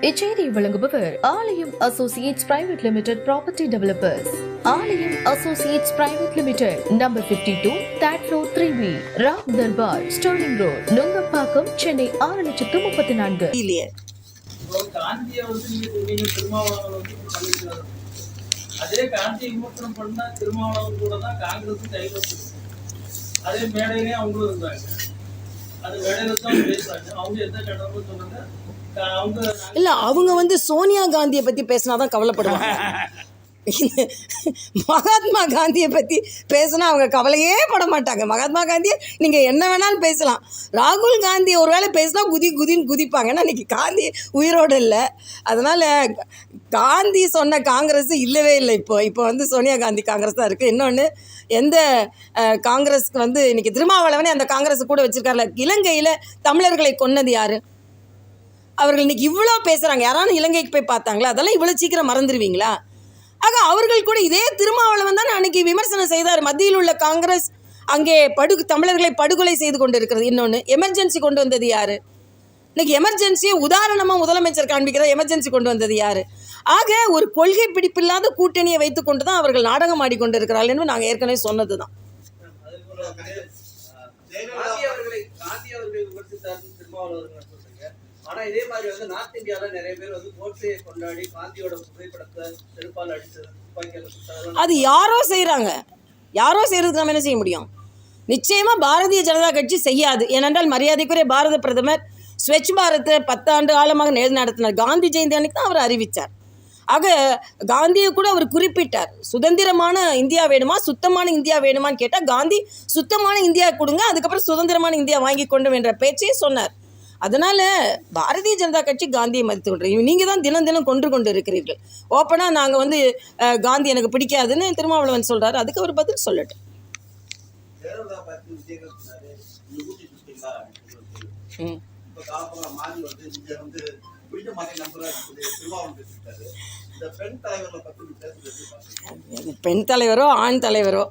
இச்செய்தியை வழங்குபவர் Aalayam associates private limited property developers. Aalayam associates private limited, number 52, third floor, 3B, Ram Darbar, sterling road, Nungambakkam, Chennai 6,34,000. அதே காந்தி விமர்சனம் பண்ணா திருமாவளவன் கூட தான் காங்கிரஸ் கைவச்சு, அதே மேடையிலே அவங்களும் இருந்தாங்க. அது மேடையில தான் பேசுறாங்க. அவங்க எந்த கடவுள் சொன்னாங்க, இல்ல அவங்க சோனியா காந்தியை பத்தி பேசினாதான் கவலைப்படுவாங்க. மகாத்மா காந்தியை பற்றி பேசினா அவங்க கவலையே பட மாட்டாங்க. மகாத்மா காந்தியை நீங்கள் என்ன வேணாலும் பேசலாம். ராகுல் காந்தி ஒரு வேளை பேசினா குதின்னு குதிப்பாங்க. ஏன்னா இன்றைக்கி காந்தி உயிரோடு இல்லை. அதனால் காந்தி சொன்ன காங்கிரஸ் இல்லவே இல்லை. இப்போ சோனியா காந்தி காங்கிரஸ் தான் இருக்குது. இன்னொன்று எந்த காங்கிரஸுக்கு இன்றைக்கி திருமாவளவனே அந்த காங்கிரஸ் கூட வச்சுருக்காருல. இலங்கையில் தமிழர்களை கொன்னது யார்? அவர்கள் இன்றைக்கி இவ்வளோ பேசுகிறாங்க. யாராலும் இலங்கைக்கு போய் பார்த்தாங்களா? அதெல்லாம் இவ்வளோ சீக்கிரம் மறந்துடுவீங்களா? ஆக அவர்கள் கூட இதே திருமாவளவன் தான் அன்றைக்கி விமர்சனம் செய்தார். மத்தியில் உள்ள காங்கிரஸ் அங்கே தமிழர்களை படுகொலை செய்து கொண்டு இருக்கிறது. இன்னொன்று எமர்ஜென்சி கொண்டு வந்தது யார்? இன்றைக்கி எமர்ஜென்சியை உதாரணமாக முதலமைச்சர் காண்பிக்கிற எமர்ஜென்சி கொண்டு வந்தது யார்? ஆக ஒரு கொள்கை பிடிப்பில்லாத கூட்டணியை வைத்து கொண்டு தான் அவர்கள் நாடகம் ஆடிக்கொண்டு இருக்கிறார்கள் என்று நாங்கள் ஏற்கனவே சொன்னது தான். ஆனா இதே மாதிரி நார்த் இந்தியால நிறைய பேர் கோட்சையை கொண்டாடி காந்தியோட புகைப்படத்தை செருப்பால் அடிச்சது அது யாரோ செய்யறாங்க. யாரோ செய்யறதுக்கு நம்ம என்ன செய்ய முடியும்? நிச்சயமா பாரதிய ஜனதா கட்சி செய்யாது. ஏனென்றால் மரியாதைக்குரிய பாரத பிரதமர் ஸ்வச் பாரத்தை 10 ஆண்டு காலமாக நடத்தினார். காந்தி ஜெயந்தி அன்னைக்கு தான் அவர் அறிவித்தார். ஆக காந்தியை கூட அவர் குறிப்பிட்டார். சுதந்திரமான இந்தியா வேணுமா, சுத்தமான இந்தியா வேணுமான்னு கேட்டால் காந்தி சுத்தமான இந்தியா கொடுங்க, அதுக்கப்புறம் சுதந்திரமான இந்தியா வாங்கி கொண்டு என்ற பேச்சையே சொன்னார். அதனால் பாரதிய ஜனதா கட்சி காந்தியை மதித்து கொண்டிருக்கீங்க. நீங்கள் தான் தினம் தினம் கொண்டு இருக்கிறீர்கள். ஓப்பனாக நாங்கள் காந்தி எனக்கு பிடிக்காதுன்னு திருமாவளவன் சொல்கிறாரு. அதுக்கு அவர் பதில் சொல்லட்டும். பெண் தலைவரோ ஆண் தலைவரோ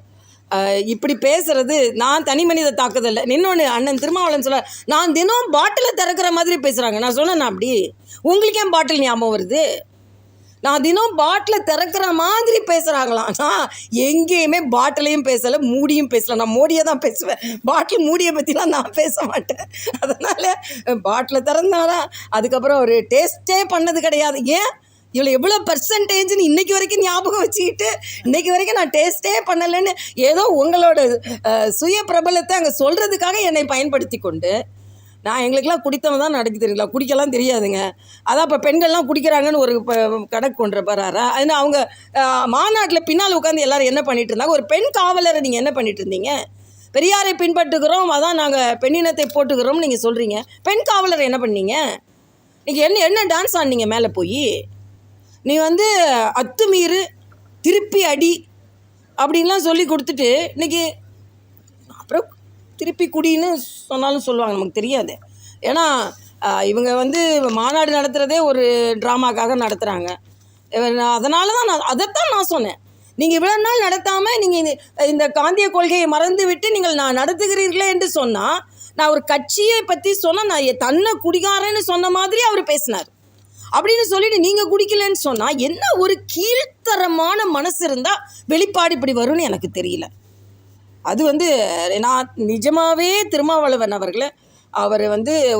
இப்படி பேசுறது நான் தனி மனித தாக்குதல். இன்னொன்று அண்ணன் திருமாவளவன் சொல்ல, நான் தினம் பாட்டிலை திறக்கிற மாதிரி பேசுகிறாங்க. நான் சொன்னேன், அப்படி உங்களுக்கு ஏன் பாட்டில் ஞாபகம் வருது? நான் தினம் பாட்டிலை திறக்கிற மாதிரி பேசுகிறாங்களாம். நான் எங்கேயுமே பாட்டிலையும் பேசலை, மூடியும் பேசலை. நான் மோடியை தான் பேசுவேன். பாட்டில் மூடியை பற்றிலாம் நான் பேச மாட்டேன். அதனால் பாட்டிலை திறந்தாதான் அதுக்கப்புறம் ஒரு டேஸ்ட்டே பண்ணது கிடையாது. ஏன் இவ்வளோ எவ்வளோ பர்சன்டேஜ்னு இன்றைக்கி வரைக்கும் ஞாபகம் வச்சுக்கிட்டு இன்றைக்கி வரைக்கும் நான் டேஸ்ட்டே பண்ணலைன்னு ஏதோ உங்களோட சுய பிரபலத்தை அங்கே சொல்கிறதுக்காக என்னை பயன்படுத்தி கொண்டு நான் எங்களுக்கெல்லாம் குடித்தவன் தான் நடக்க தெரியல, குடிக்கலாம் தெரியாதுங்க. அதான் இப்போ பெண்கள்லாம் குடிக்கிறாங்கன்னு ஒரு கணக்கு கொண்டு போகிறாரா? அது அவங்க மாநாட்டில் பின்னால் உட்காந்து எல்லோரும் என்ன பண்ணிகிட்டு இருந்தாங்க? ஒரு பெண் காவலரை நீங்கள் என்ன பண்ணிகிட்டு இருந்தீங்க? பெரியாரை பின்பற்றுகிறோம், அதான் நாங்கள் பெண்ணினத்தை போட்டுக்கிறோம்னு நீங்கள் சொல்கிறீங்க. பெண் காவலரை என்ன பண்ணீங்க? நீங்கள் என்ன டான்ஸ் ஆடினீங்க? மேலே போய் நீ அத்துமீறு, திருப்பி அடி அப்படின்லாம் சொல்லி கொடுத்துட்டு இன்றைக்கி அப்புறம் திருப்பி குடின்னு சொன்னாலும் சொல்லுவாங்க. நமக்கு தெரியாது. ஏன்னா இவங்க மாநாடு நடத்துகிறதே ஒரு ட்ராமாக்காக நடத்துகிறாங்க. அதனால தான் அதைத்தான் நான் சொன்னேன். நீங்கள் இவ்வளோ நாள் நடத்தாமல் நீங்கள் இந்த காந்திய கொள்கையை மறந்து விட்டு நீங்கள் நான் நடத்துகிறீர்களே என்று சொன்னால், நான் ஒரு கட்சியை பற்றி சொன்னால் நான் தன்னை குடிகாரன்னு சொன்ன மாதிரி அவர் பேசினார். அப்படின்னு சொல்லிட்டு நீங்கள் குடிக்கலன்னு சொன்னால் என்ன ஒரு கீழ்த்தரமான மனசு இருந்தால் வெளிப்பாடு இப்படி வரும்னு எனக்கு தெரியல. அது நான் நிஜமாகவே திருமாவளவன் அவர்களை அவர்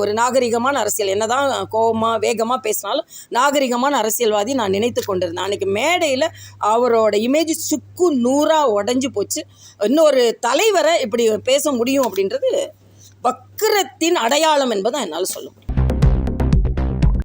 ஒரு நாகரிகமான அரசியல், என்ன தான் கோபமாக வேகமாக பேசினாலும் நாகரிகமான அரசியல்வாதி நான் நினைத்து கொண்டிருந்தேன். அன்றைக்கி மேடையில் அவரோட இமேஜ் சுக்கு நூறாக உடஞ்சி போச்சு. இன்னொரு தலைவரை இப்படி பேச முடியும் அப்படின்றது வக்கிரத்தின் அடையாளம் என்பதை என்னால் சொல்ல முடியும்.